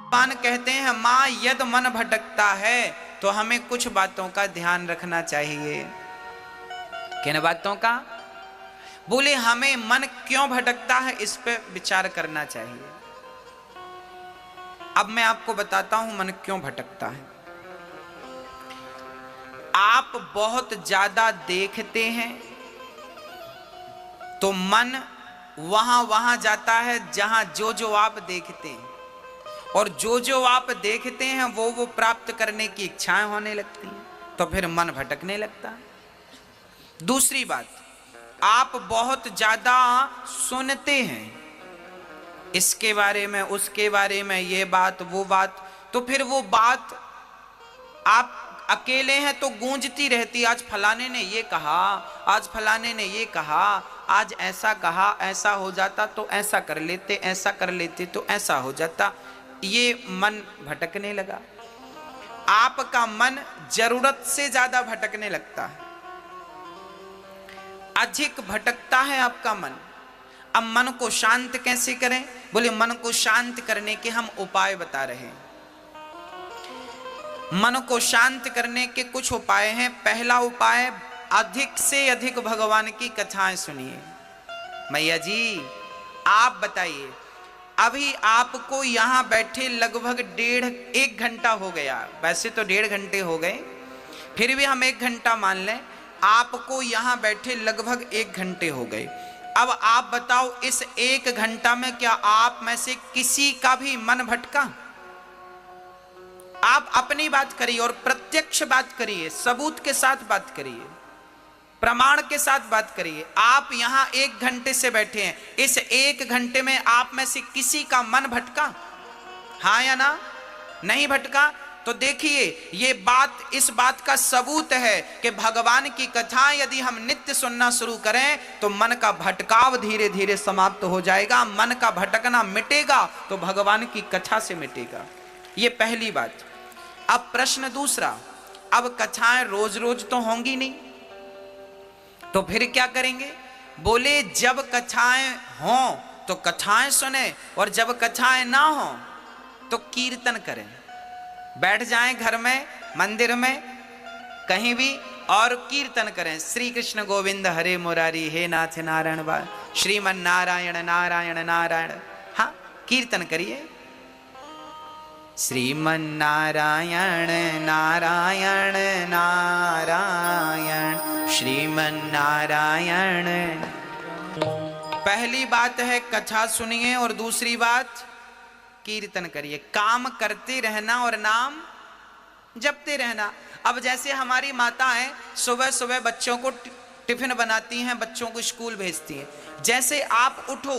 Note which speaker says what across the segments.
Speaker 1: भगवान कहते हैं माँ यद मन भटकता है तो हमें कुछ बातों का ध्यान रखना चाहिए। किन बातों का? बोले हमें मन क्यों भटकता है इस पे विचार करना चाहिए। अब मैं आपको बताता हूं मन क्यों भटकता है। आप बहुत ज्यादा देखते हैं तो मन वहां जाता है जहां जो आप देखते हैं, और जो आप देखते हैं वो प्राप्त करने की इच्छाएं होने लगती हैं, तो फिर मन भटकने लगता है। दूसरी बात, आप बहुत ज्यादा सुनते हैं इसके बारे में उसके बारे में, ये बात वो बात, तो फिर वो बात आप अकेले हैं तो गूंजती रहती। आज फलाने ने ये कहा, आज फलाने ने ये कहा, आज ऐसा कहा, ऐसा हो जाता तो ऐसा कर लेते, ऐसा कर लेते तो ऐसा हो जाता। ये मन भटकने लगा। आपका मन जरूरत से ज्यादा भटकने लगता है, अधिक भटकता है आपका मन। अब मन को शांत कैसे करें? बोले मन को शांत करने के हम उपाय बता रहे हैं। मन को शांत करने के कुछ उपाय हैं। पहला उपाय, अधिक से अधिक भगवान की कथाएं सुनिए। मैया जी आप बताइए, अभी आपको यहां बैठे लगभग 1.5 घंटा हो गया। वैसे तो 1.5 घंटे हो गए, फिर भी हम 1 घंटा मान लें। आपको यहां बैठे लगभग 1 घंटे हो गए। अब आप बताओ, इस 1 घंटा में क्या आप में से किसी का भी मन भटका? आप अपनी बात करिए और प्रत्यक्ष बात करिए, सबूत के साथ बात करिए, प्रमाण के साथ बात करिए। आप यहां 1 घंटे से बैठे हैं, इस 1 घंटे में आप में से किसी का मन भटका? हाँ या ना? नहीं भटका? तो देखिए, ये बात, इस बात का सबूत है कि भगवान की कथा यदि हम नित्य सुनना शुरू करें तो मन का भटकाव धीरे धीरे समाप्त हो जाएगा। मन का भटकना मिटेगा तो भगवान की कथा से मिटेगा। ये पहली बात। अब प्रश्न दूसरा, अब कथाएं रोज रोज तो होंगी नहीं, तो फिर क्या करेंगे? बोले जब कथाएं हों तो कथाएं सुने, और जब कथाएं ना हों तो कीर्तन करें। बैठ जाएं घर में, मंदिर में, कहीं भी, और कीर्तन करें। श्री कृष्ण गोविंद हरे मुरारी, हे नाथ नारायण बा, श्रीमन नारायण नारायण नारायण। हाँ, कीर्तन करिए। श्रीमन नारायण नारायण नारायण, श्रीमन नारायण। पहली बात है कथा सुनिए, और दूसरी बात कीर्तन करिए। काम करते रहना और नाम जपते रहना। अब जैसे हमारी माताएं सुबह सुबह बच्चों को टिफिन बनाती हैं, बच्चों को स्कूल भेजती हैं, जैसे आप उठो,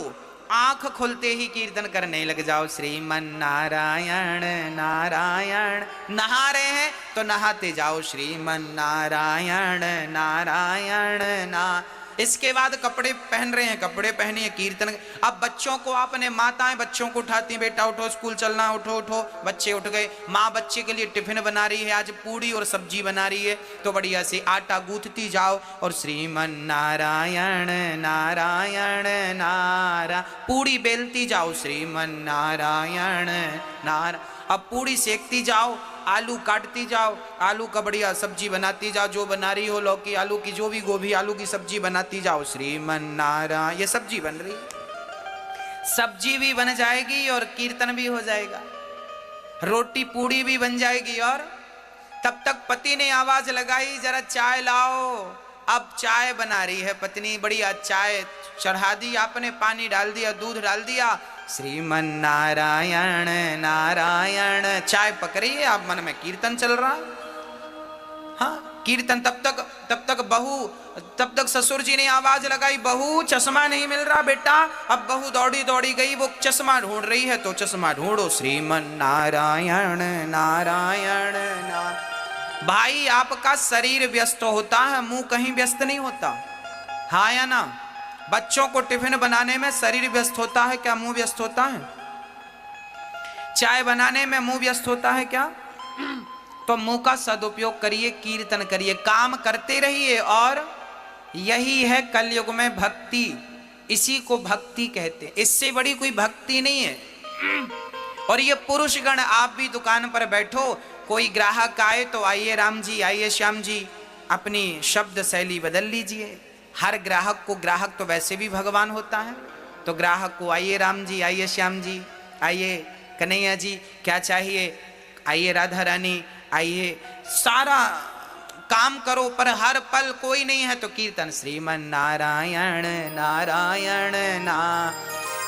Speaker 1: आंख खुलते ही कीर्तन करने लग जाओ, श्रीमन नारायण नारायण। नहा रहे हैं तो नहाते जाओ, श्रीमन नारायण नारायण ना। इसके बाद कपड़े पहन रहे हैं, कपड़े पहनिए, कीर्तन। अब बच्चों को, आपने माताएं बच्चों को उठाती हैं, बेटा उठो स्कूल चलना, उठो उठो। बच्चे उठ गए, माँ बच्चे के लिए टिफिन बना रही है, आज पूड़ी और सब्जी बना रही है, तो बढ़िया से आटा गूंथती जाओ और श्रीमन नारायण नारायण नारा, पूड़ी बेलती जाओ, श्रीमन नारायण नारायण। अब पूड़ी सेकती जाओ, आलू काटती जाओ, आलू का बढ़िया सब्जी बनाती जाओ, जो बना रही हो, लौकी आलू की, जो भी, गोभी आलू की सब्जी बनाती जाओ, श्रीमन नारायण। ये सब्जी बन रही, सब्जी भी बन जाएगी और कीर्तन भी हो जाएगा, रोटी पूड़ी भी बन जाएगी। और तब तक पति ने आवाज लगाई, जरा चाय लाओ। अब चाय बना रही है पत्नी, बढ़िया चाय चढ़ा दी आपने, पानी डाल दिया, दूध डाल दिया, श्रीमन नारायण नारायण। चाय पक रही है, आप मन में कीर्तन चल रहा। हाँ, कीर्तन। तब तक बहू, तब तक ससुर जी ने आवाज लगाई, बहू चश्मा नहीं मिल रहा बेटा। अब बहू दौड़ी दौड़ी गई, वो चश्मा ढूंढ रही है, तो चश्मा ढूंढो, श्रीमन नारायण नारायण नारायण। भाई आपका शरीर व्यस्त होता है, मुंह कहीं व्यस्त नहीं होता। हाँ या ना? बच्चों को टिफिन बनाने में शरीर व्यस्त होता है क्या? मुंह व्यस्त होता है? चाय बनाने में मुंह व्यस्त होता है क्या? तो मुंह का सदुपयोग करिए, कीर्तन करिए, काम करते रहिए। और यही है कलयुग में भक्ति, इसी को भक्ति कहते हैं। इससे बड़ी कोई भक्ति नहीं है। और ये पुरुषगण आप भी दुकान पर बैठो, कोई ग्राहक आए तो आइए राम जी, आइए श्याम जी, अपनी शब्द शैली बदल लीजिए। हर ग्राहक को, ग्राहक तो वैसे भी भगवान होता है, तो ग्राहक को आइए राम जी, आइए श्याम जी, आइए कन्हैया जी, क्या चाहिए, आइए राधा रानी, आइए, सारा काम करो। पर हर पल कोई नहीं है तो कीर्तन श्रीमन नारायण नारायण ना।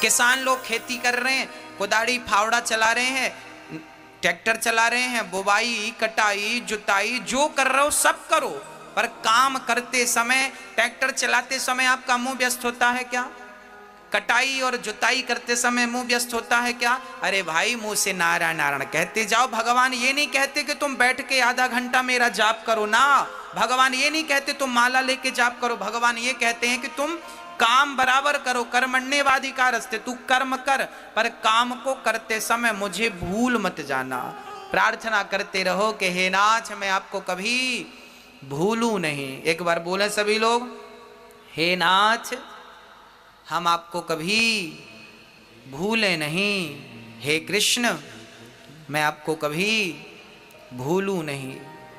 Speaker 1: किसान लोग खेती कर रहे हैं, कुदाड़ी फावड़ा चला रहे हैं, ट्रैक्टर चला रहे हैं, बुवाई कटाई जुताई जो कर रहे हो सब करो, पर काम करते समय, ट्रैक्टर चलाते समय आपका मुंह व्यस्त होता है क्या? कटाई और जुताई करते समय मुंह व्यस्त होता है क्या? अरे भाई, मुंह से नारायण नारायण कहते जाओ। भगवान ये नहीं कहते कि तुम बैठ के आधा घंटा मेरा जाप करो ना, भगवान ये नहीं कहते तुम माला लेके जाप करो। भगवान ये कहते हैं कि तुम काम बराबर करो, कर्मण्येवाधिकारस्ते, तू कर्म कर, पर काम को करते समय मुझे भूल मत जाना। प्रार्थना करते रहो कि हे नाथ, मैं आपको कभी भूलूं नहीं। एक बार बोले सभी लोग, हे नाथ, हम आपको कभी भूले नहीं। हे कृष्ण, मैं आपको कभी भूलूं नहीं।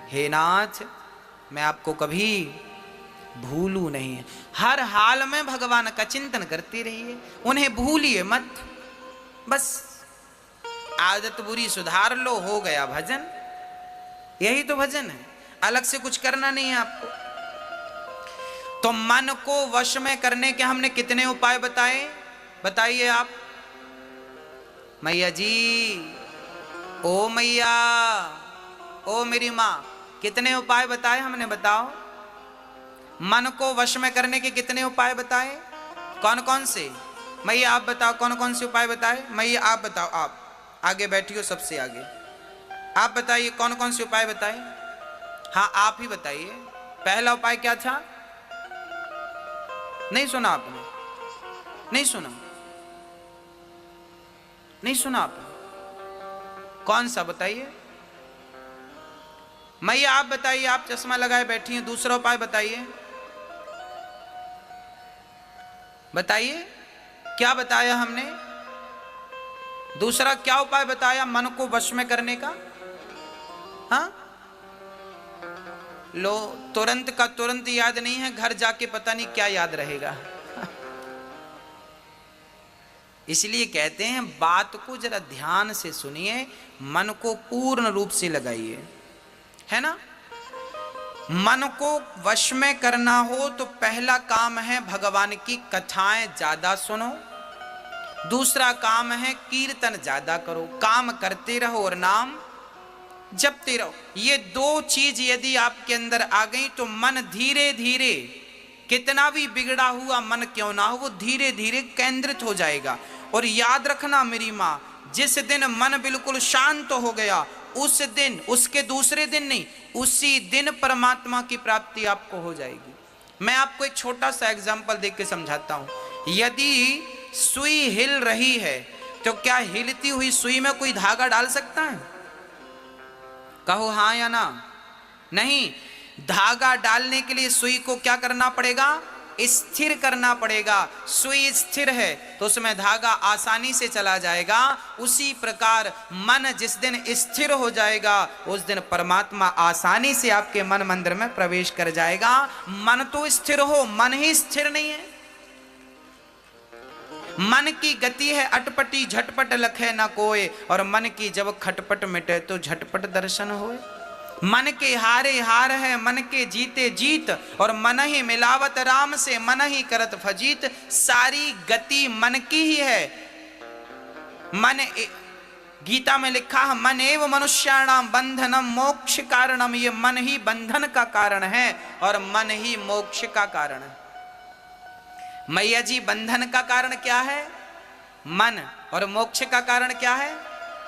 Speaker 1: हे नाथ, मैं आपको कभी भूलू नहीं। हर हाल में भगवान का चिंतन करते रहिए, उन्हें भूलिए मत। बस आदत बुरी सुधार लो, हो गया भजन। यही तो भजन है, अलग से कुछ करना नहीं है आपको। तो मन को वश में करने के हमने कितने उपाय बताए, बताइए आप। मैया जी, ओ मैया, ओ मेरी माँ, कितने उपाय बताए हमने, बताओ। मन को वश में करने के कितने उपाय बताए, कौन कौन से? मैया आप बताओ, कौन कौन से उपाय बताए? मैया आप बताओ, आप आगे बैठी हो सबसे आगे, आप बताइए कौन कौन से उपाय बताए। हाँ, आप ही बताइए। पहला उपाय क्या था? नहीं सुना आपने? नहीं सुना? नहीं सुना आपने? कौन सा बताइए? मैया आप बताइए, आप चश्मा लगाए बैठी हैं। दूसरा उपाय बताइए, बताइए क्या बताया हमने? दूसरा क्या उपाय बताया मन को वश में करने का? हाँ, लो, तुरंत का तुरंत याद नहीं है, घर जाके पता नहीं क्या याद रहेगा। इसलिए कहते हैं बात को जरा ध्यान से सुनिए, मन को पूर्ण रूप से लगाइए, है ना। मन को वश में करना हो तो पहला काम है भगवान की कथाएं ज्यादा सुनो, दूसरा काम है कीर्तन ज्यादा करो, काम करते रहो और नाम जपते रहो। ये दो चीज यदि आपके अंदर आ गई तो मन धीरे धीरे, कितना भी बिगड़ा हुआ मन क्यों ना हो, वो धीरे धीरे केंद्रित हो जाएगा। और याद रखना मेरी माँ, जिस दिन मन बिल्कुल शांत हो गया उस दिन, उसके दूसरे दिन नहीं, उसी दिन परमात्मा की प्राप्ति आपको हो जाएगी। मैं आपको एक छोटा सा एग्जांपल देख के समझाता हूं। यदि सुई हिल रही है तो क्या हिलती हुई सुई में कोई धागा डाल सकता है? कहो हाँ या ना। नहीं, धागा डालने के लिए सुई को क्या करना पड़ेगा? स्थिर करना पड़ेगा। सुई स्थिर है तो उसमें धागा आसानी से चला जाएगा। उसी प्रकार मन जिस दिन स्थिर हो जाएगा उस दिन परमात्मा आसानी से आपके मन मंदिर में प्रवेश कर जाएगा। मन तो स्थिर हो, मन ही स्थिर नहीं है। मन की गति है अटपटी, झटपट लखे न कोय, और मन की जब खटपट मिटे तो झटपट दर्शन होए। मन के हारे हार है, मन के जीते जीत, और मन ही मिलावत राम से, मन ही करत फजीत। सारी गति मन की ही है। मन, गीता में लिखा है मन एव मनुष्याणाम बंधनम मोक्ष कारणम। ये मन ही बंधन का कारण है और मन ही मोक्ष का कारण है। मैया जी, बंधन का कारण क्या है? मन। और मोक्ष का कारण क्या है?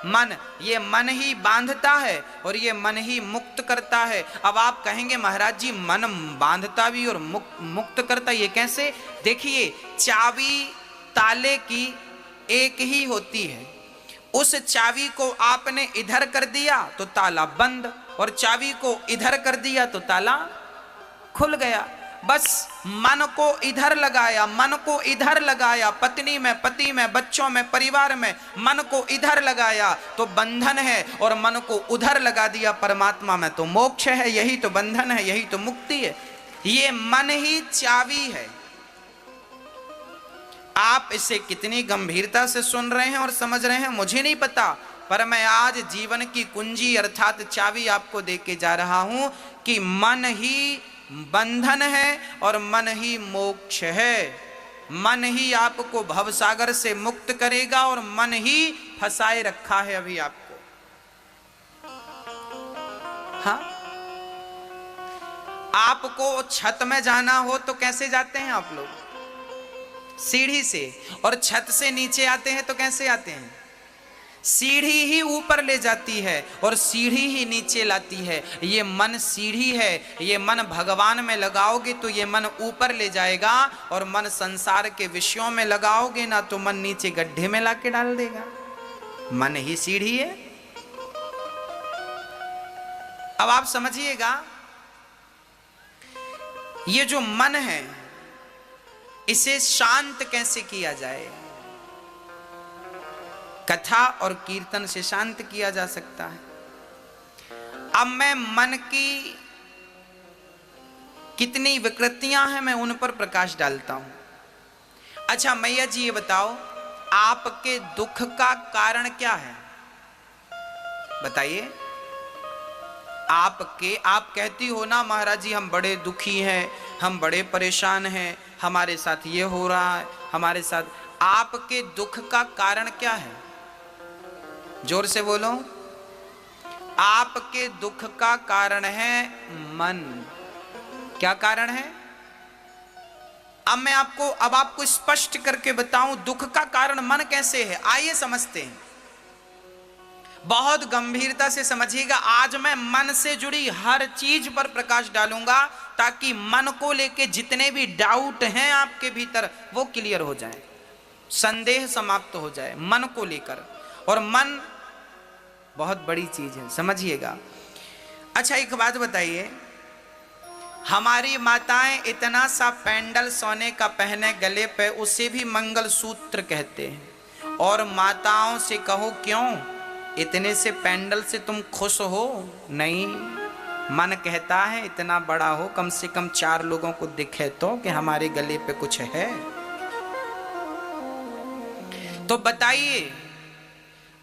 Speaker 1: मन। ये मन ही बांधता है और ये मन ही मुक्त करता है। अब आप कहेंगे महाराज जी मन बांधता भी और मुक्त करता, ये कैसे? देखिए, चाबी ताले की एक ही होती है। उस चाबी को आपने इधर कर दिया तो ताला बंद, और चाबी को इधर कर दिया तो ताला खुल गया। बस मन को इधर लगाया, मन को इधर लगाया, पत्नी में, पति में, बच्चों में, परिवार में, मन को इधर लगाया तो बंधन है, और मन को उधर लगा दिया परमात्मा में तो मोक्ष है। यही तो बंधन है, यही तो मुक्ति है। ये मन ही चाबी है। आप इसे कितनी गंभीरता से सुन रहे हैं और समझ रहे हैं मुझे नहीं पता, पर मैं आज जीवन की कुंजी अर्थात चाबी आपको दे के जा रहा हूं कि मन ही बंधन है और मन ही मोक्ष है। मन ही आपको भवसागर से मुक्त करेगा और मन ही फंसाए रखा है अभी आपको। हाँ, आपको छत में जाना हो तो कैसे जाते हैं आप लोग? सीढ़ी से। और छत से नीचे आते हैं तो कैसे आते हैं? सीढ़ी ही ऊपर ले जाती है और सीढ़ी ही नीचे लाती है। ये मन सीढ़ी है, ये मन भगवान में लगाओगे तो ये मन ऊपर ले जाएगा, और मन संसार के विषयों में लगाओगे ना तो मन नीचे गड्ढे में लाके डाल देगा। मन ही सीढ़ी है। अब आप समझिएगा, ये जो मन है इसे शांत कैसे किया जाए? कथा और कीर्तन से शांत किया जा सकता है। अब मैं मन की कितनी विकृतियां हैं मैं उन पर प्रकाश डालता हूं। अच्छा मैया जी ये बताओ, आपके दुख का कारण क्या है? बताइए। आप कहती हो ना महाराज जी हम बड़े दुखी हैं, हम बड़े परेशान हैं, हमारे साथ ये हो रहा है, हमारे साथ। आपके दुख का कारण क्या है? जोर से बोलो। आपके दुख का कारण है मन। क्या कारण है? अब आपको स्पष्ट करके बताऊं दुख का कारण मन कैसे है। आइए समझते हैं, बहुत गंभीरता से समझिएगा। आज मैं मन से जुड़ी हर चीज पर प्रकाश डालूंगा ताकि मन को लेके जितने भी डाउट हैं आपके भीतर वो क्लियर हो जाए, संदेह समाप्त हो जाए मन को लेकर। और मन बहुत बड़ी चीज है, समझिएगा। अच्छा एक बात बताइए, हमारी माताएं इतना सा पेंडल सोने का पहने गले पे, उसे भी मंगलसूत्र कहते हैं। और माताओं से कहो क्यों इतने से पेंडल से तुम खुश हो? नहीं, मन कहता है इतना बड़ा हो, कम से कम 4 लोगों को दिखे तो कि हमारे गले पे कुछ है। तो बताइए,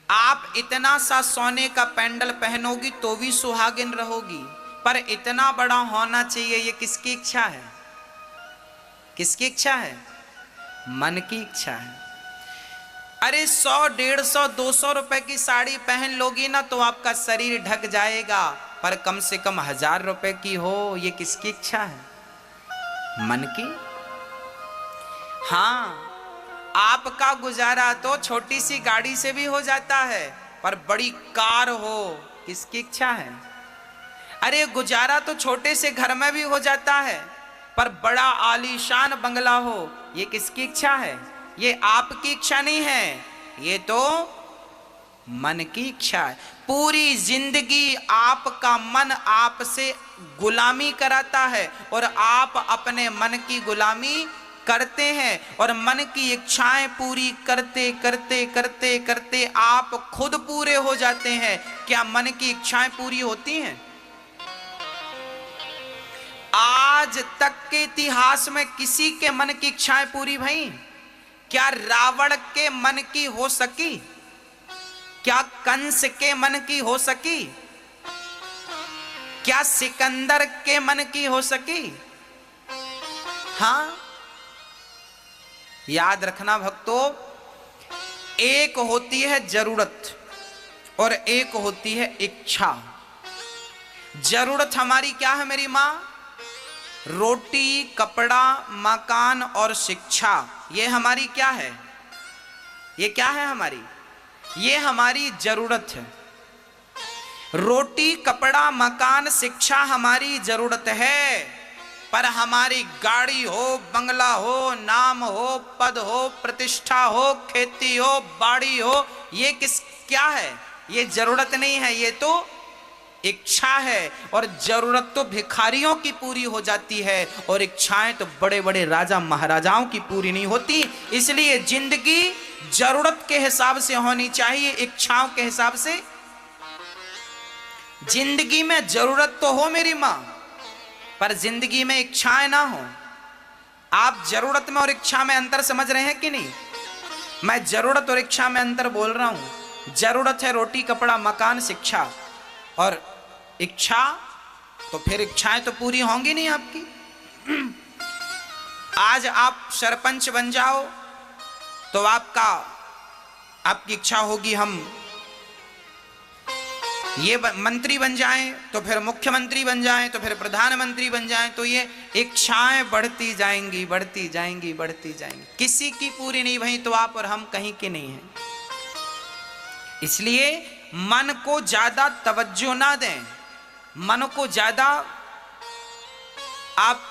Speaker 1: आप इतना सा सोने का पेंडल पहनोगी तो भी सुहागिन रहोगी, पर इतना बड़ा होना चाहिए, ये किसकी इच्छा है? किसकी इच्छा है? मन की इच्छा है। अरे 100, 150, 200 रुपए की साड़ी पहन लोगी ना तो आपका शरीर ढक जाएगा, पर कम से कम 1000 रुपए की हो, ये किसकी इच्छा है? मन की। हाँ, आपका गुजारा तो छोटी सी गाड़ी से भी हो जाता है, पर बड़ी कार हो, किसकी इच्छा है? अरे गुजारा तो छोटे से घर में भी हो जाता है, पर बड़ा आलीशान बंगला हो, ये किसकी इच्छा है? ये आपकी इच्छा नहीं है, ये तो मन की इच्छा है। पूरी जिंदगी आपका मन आपसे गुलामी कराता है और आप अपने मन की गुलामी करते हैं, और मन की इच्छाएं पूरी करते करते करते करते आप खुद पूरे हो जाते हैं। क्या मन की इच्छाएं पूरी होती हैं? आज तक के इतिहास में किसी के मन की इच्छाएं पूरी भई? क्या रावण के मन की हो सकी? क्या कंस के मन की हो सकी? क्या सिकंदर के मन की हो सकी? हाँ, याद रखना भक्तों, एक होती है जरूरत और एक होती है इच्छा। जरूरत हमारी क्या है मेरी मां? रोटी, कपड़ा, मकान और शिक्षा। ये हमारी क्या है? ये क्या है हमारी? ये हमारी जरूरत है। रोटी, कपड़ा, मकान, शिक्षा हमारी जरूरत है, पर हमारी गाड़ी हो, बंगला हो, नाम हो, पद हो, प्रतिष्ठा हो, खेती हो, बाड़ी हो, ये क्या है? ये जरूरत नहीं है, ये तो इच्छा है, और जरूरत तो भिखारियों की पूरी हो जाती है, और इच्छाएं तो बड़े बड़े राजा महाराजाओं की पूरी नहीं होती। इसलिए जिंदगी जरूरत के हिसाब से होनी चाहिए, इच्छाओं के हिसाब से। जिंदगी में जरूरत तो हो मेरी मां, पर जिंदगी में इच्छाएं ना हो। आप जरूरत में और इच्छा में अंतर समझ रहे हैं कि नहीं? मैं जरूरत और इच्छा में अंतर बोल रहा हूं। जरूरत है रोटी कपड़ा मकान शिक्षा, और इच्छा तो फिर इच्छाएं तो पूरी होंगी नहीं आपकी। आज आप सरपंच बन जाओ तो आपकी इच्छा होगी हम ये मंत्री बन जाएं, तो फिर मुख्यमंत्री बन जाएं, तो फिर प्रधानमंत्री बन जाएं, तो ये इच्छाएं बढ़ती जाएंगी बढ़ती जाएंगी बढ़ती जाएंगी, किसी की पूरी नहीं भई तो आप और हम कहीं के नहीं हैं। इसलिए मन को ज्यादा तवज्जो ना दें, मन को ज्यादा आप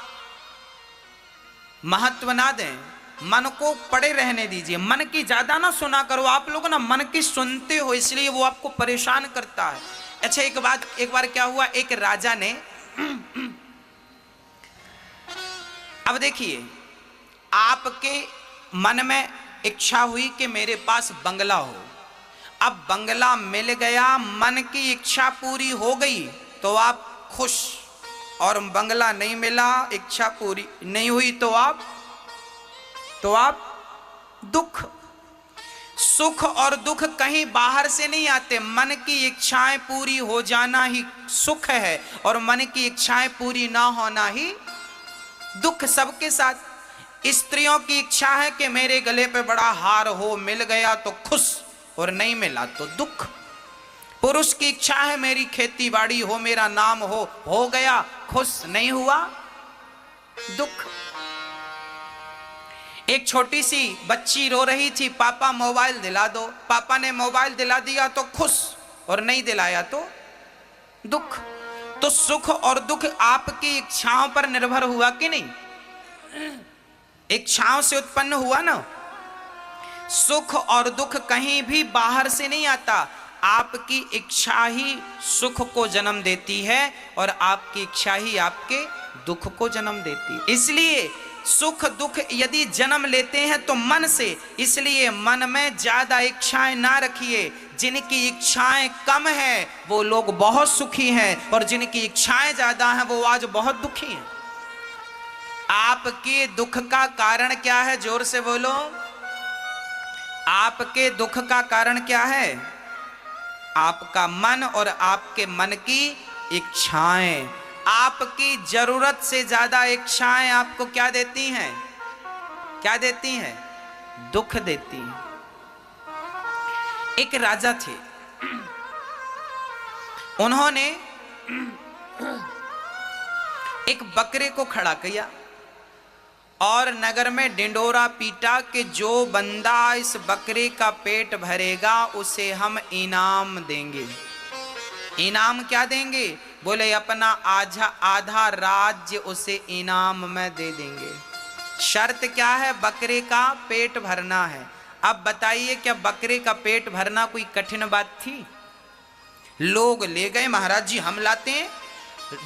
Speaker 1: महत्व ना दें, मन को पड़े रहने दीजिए। मन की ज्यादा ना सुना करो। आप लोग ना मन की सुनते हो, इसलिए वो आपको परेशान करता है। अच्छा, एक बार क्या हुआ, एक राजा ने अब देखिए, आपके मन में इच्छा हुई कि मेरे पास बंगला हो। अब बंगला मिल गया, मन की इच्छा पूरी हो गई तो आप खुश, और बंगला नहीं मिला, इच्छा पूरी नहीं हुई तो आप दुख। सुख और दुख कहीं बाहर से नहीं आते, मन की इच्छाएं पूरी हो जाना ही सुख है, और मन की इच्छाएं पूरी ना होना ही दुख। सबके साथ स्त्रियों की इच्छा है कि मेरे गले पे बड़ा हार हो, मिल गया तो खुश, और नहीं मिला तो दुख। पुरुष की इच्छा है मेरी खेती बाड़ी हो, मेरा नाम हो गया खुश, नहीं हुआ दुख। एक छोटी सी बच्ची रो रही थी, पापा मोबाइल दिला दो। पापा ने मोबाइल दिला दिया तो खुश, और नहीं दिलाया तो दुख। तो सुख और दुख आपकी इच्छाओं पर निर्भर हुआ कि नहीं? इच्छाओं से उत्पन्न हुआ ना। सुख और दुख कहीं भी बाहर से नहीं आता, आपकी इच्छा ही सुख को जन्म देती है, और आपकी इच्छा ही आपके दुख को जन्म देती है। इसलिए सुख दुख यदि जन्म लेते हैं तो मन से, इसलिए मन में ज्यादा इच्छाएं ना रखिए। जिनकी इच्छाएं कम है वो लोग बहुत सुखी हैं, और जिनकी इच्छाएं ज्यादा हैं वो आज बहुत दुखी हैं। आपके दुख का कारण क्या है? जोर से बोलो। आपके दुख का कारण क्या है? आपका मन और आपके मन की इच्छाएं। आपकी जरूरत से ज्यादा इच्छाएं आपको क्या देती हैं? क्या देती हैं? दुख देती हैं। एक राजा थे, उन्होंने एक बकरे को खड़ा किया और नगर में डिंडोरा पीटा कि जो बंदा इस बकरे का पेट भरेगा उसे हम इनाम देंगे। इनाम क्या देंगे? बोले अपना आधा राज्य उसे इनाम में दे देंगे। शर्त क्या है? बकरे का पेट भरना है। अब बताइए, क्या बकरे का पेट भरना कोई कठिन बात थी? लोग ले गए, महाराज जी हम लाते हैं।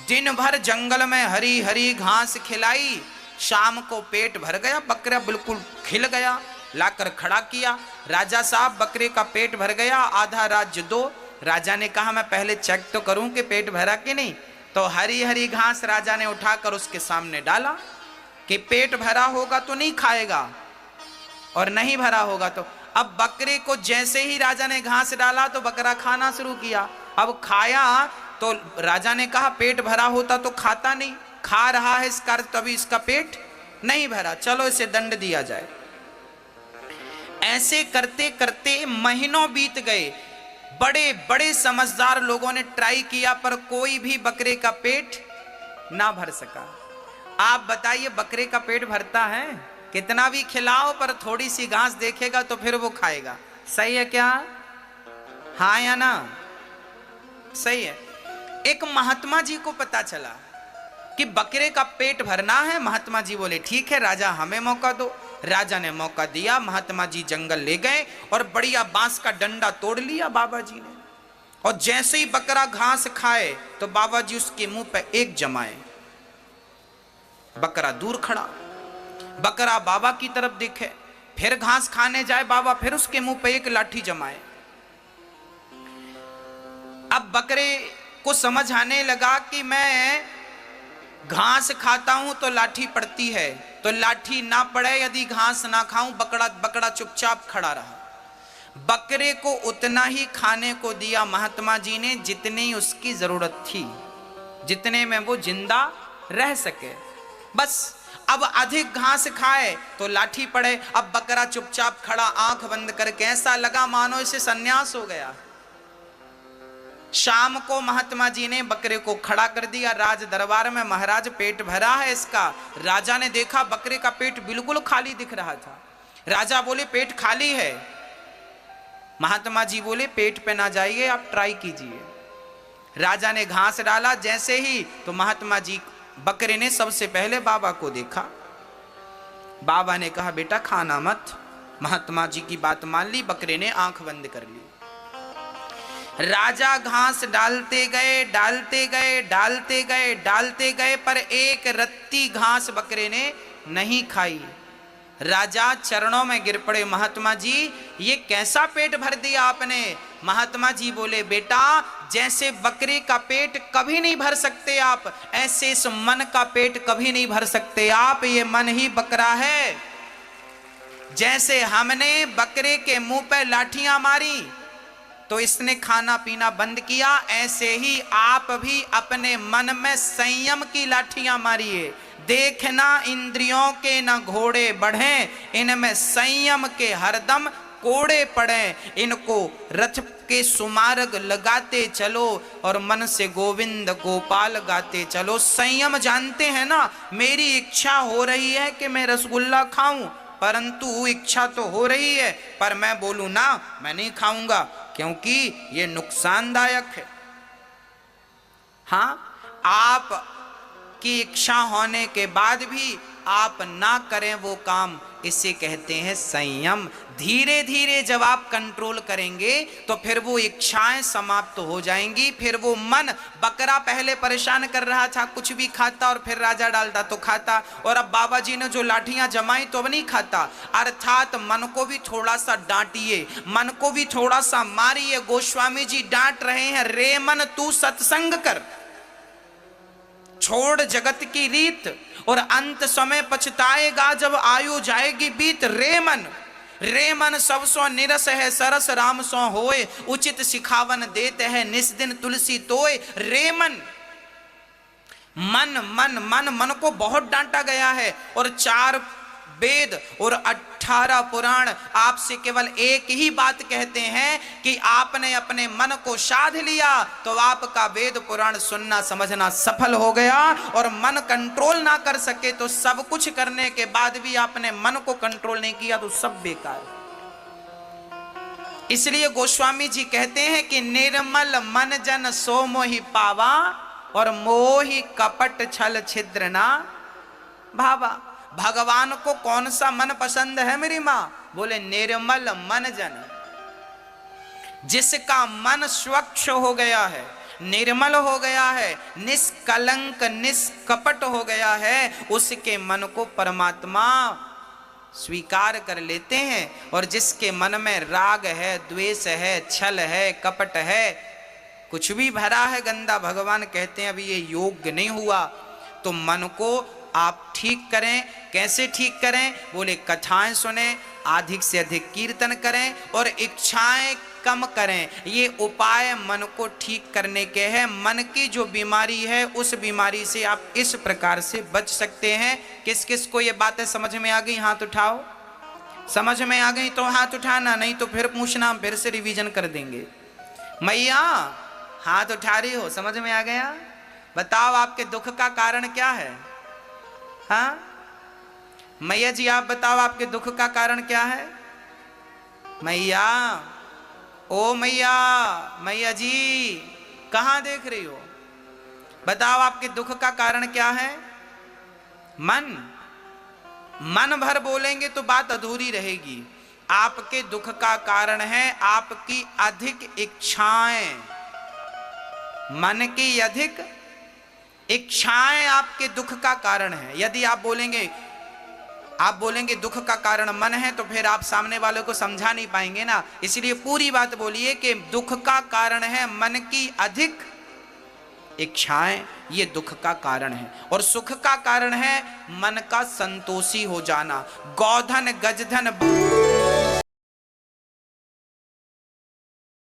Speaker 1: दिन भर जंगल में हरी हरी घास खिलाई, शाम को पेट भर गया, बकरा बिल्कुल खिल गया, लाकर खड़ा किया। राजा साहब बकरे का पेट भर गया, आधा राज्य दो। राजा ने कहा मैं पहले चेक तो करूं कि पेट भरा कि नहीं। तो हरी हरी घास राजा ने उठाकर उसके सामने डाला कि पेट भरा होगा तो नहीं खाएगा, और नहीं भरा होगा तो। अब बकरे को जैसे ही राजा ने घास डाला तो बकरा खाना शुरू किया। अब खाया तो राजा ने कहा पेट भरा होता तो खाता नहीं, खा रहा है इसका तभी इसका पेट नहीं भरा, चलो इसे दंड दिया जाए। ऐसे करते करते महीनों बीत गए। बड़े बड़े समझदार लोगों ने ट्राई किया पर कोई भी बकरे का पेट ना भर सका। आप बताइए बकरे का पेट भरता है? कितना भी खिलाओ पर थोड़ी सी घास देखेगा तो फिर वो खाएगा। सही है क्या? हाँ या ना? सही है। एक महात्मा जी को पता चला कि बकरे का पेट भरना है। महात्मा जी बोले ठीक है राजा हमें मौका दो। राजा ने मौका दिया। महात्मा जी जंगल ले गए और बढ़िया बांस का डंडा तोड़ लिया बाबा जी ने, और जैसे ही बकरा घास खाए तो बाबा जी उसके मुंह पे एक जमाए। बकरा दूर खड़ा, बकरा बाबा की तरफ देखे, फिर घास खाने जाए बाबा, फिर उसके मुंह पे एक लाठी जमाए। अब बकरे को समझ आने लगा कि मैं घास खाता हूं तो लाठी पड़ती है, तो लाठी ना पड़े यदि घास ना खाऊं। बकरा चुपचाप खड़ा रहा। बकरे को उतना ही खाने को दिया महात्मा जी ने जितनी उसकी जरूरत थी, जितने में वो जिंदा रह सके, बस। अब अधिक घास खाए तो लाठी पड़े। अब बकरा चुपचाप खड़ा, आंख बंद करके, ऐसा लगा मानो इसे सन्यास हो गया। शाम को महात्मा जी ने बकरे को खड़ा कर दिया राज दरबार में। महाराज पेट भरा है इसका। राजा ने देखा बकरे का पेट बिल्कुल खाली दिख रहा था। राजा बोले पेट खाली है। महात्मा जी बोले पेट पे ना जाइए, आप ट्राई कीजिए। राजा ने घास डाला जैसे ही, तो महात्मा जी बकरे ने सबसे पहले बाबा को देखा। बाबा ने कहा बेटा खाना मत। महात्मा जी की बात मान ली, बकरे ने आंख बंद कर ली। राजा घास डालते गए, डालते गए, डालते गए, डालते गए, पर एक रत्ती घास बकरे ने नहीं खाई। राजा चरणों में गिर पड़े, महात्मा जी ये कैसा पेट भर दिया आपने। महात्मा जी बोले बेटा जैसे बकरे का पेट कभी नहीं भर सकते आप, ऐसे इस मन का पेट कभी नहीं भर सकते आप। ये मन ही बकरा है। जैसे हमने बकरे के मुंह पे लाठियां मारी तो इसने खाना पीना बंद किया, ऐसे ही आप भी अपने मन में संयम की लाठियां मारिए। देखना इंद्रियों के न घोड़े बढ़े, इनमें संयम के हरदम कोड़े पड़े। इनको रथ के सुमार्ग लगाते चलो और मन से गोविंद गोपाल गाते चलो। संयम जानते हैं ना, मेरी इच्छा हो रही है कि मैं रसगुल्ला खाऊं, परंतु इच्छा तो हो रही है, पर मैं बोलूं ना मैं नहीं खाऊंगा क्योंकि ये नुकसानदायक है। हाँ, आप की इच्छा होने के बाद भी आप ना करें वो काम, इसे कहते हैं संयम। धीरे धीरे जब आप कंट्रोल करेंगे तो फिर वो इच्छाएं समाप्त हो जाएंगी। फिर वो मन, बकरा पहले परेशान कर रहा था, कुछ भी खाता और फिर राजा डालता तो खाता, और अब बाबा जी ने जो लाठियां जमाई तो अब नहीं खाता। अर्थात मन को भी थोड़ा सा डांटिए, मन को भी थोड़ा सा मारिए। गोस्वामी जी डांट रहे हैं, रे मन तू सत्संग कर, छोड़ जगत की रीत, और अंत समय पछताएगा जब आयु जाएगी बीत। रे मन सब सो निरस है, सरस राम सो होए, उचित सिखावन देते हैं निस दिन तुलसी तोय। रे मन मन को बहुत डांटा गया है, और 4 वेद और 18 पुराण आपसे केवल एक ही बात कहते हैं कि आपने अपने मन को साध लिया तो आपका वेद पुराण सुनना समझना सफल हो गया। और मन कंट्रोल ना कर सके तो सब कुछ करने के बाद भी आपने मन को कंट्रोल नहीं किया तो सब बेकार। इसलिए गोस्वामी जी कहते हैं कि निर्मल मन जन सो मोहि पावा, और मोहि कपट छल छिद्र ना भावा। भगवान को कौन सा मन पसंद है मेरी मां? बोले निर्मल मन जन, जिसका मन स्वच्छ हो गया है, निर्मल हो गया है, निष्कलंक निष्कपट हो गया है, उसके मन को परमात्मा स्वीकार कर लेते हैं। और जिसके मन में राग है, द्वेष है, छल है, कपट है, कुछ भी भरा है गंदा, भगवान कहते हैं अभी ये योग्य नहीं हुआ। तो मन को आप ठीक करें। कैसे ठीक करें? बोले कथाएं सुने, अधिक से अधिक कीर्तन करें और इच्छाएं कम करें। ये उपाय मन को ठीक करने के हैं। मन की जो बीमारी है उस बीमारी से आप इस प्रकार से बच सकते हैं। किस किस को ये बातें समझ में आ गई? हाथ उठाओ। समझ में आ गई तो हाथ उठाना, नहीं तो फिर पूछना, हम फिर से रिवीजन कर देंगे। मैया हाथ उठा रही हो, समझ में आ गया? बताओ आपके दुख का कारण क्या है? हाँ मैया जी आप बताओ आपके दुख का कारण क्या है? मैया, ओ मैया, मैया जी कहां देख रही हो? बताओ आपके दुख का कारण क्या है? मन भर बोलेंगे तो बात अधूरी रहेगी। आपके दुख का कारण है आपकी अधिक इच्छाएं। मन की अधिक इच्छाएं आपके दुख का कारण है। यदि आप बोलेंगे दुख का कारण मन है, तो फिर आप सामने वालों को समझा नहीं पाएंगे ना। इसलिए पूरी बात बोलिए कि दुख का कारण है मन की अधिक इच्छाएं, ये दुख का कारण है। और सुख का कारण है मन का संतोषी हो जाना। गौधन गजधन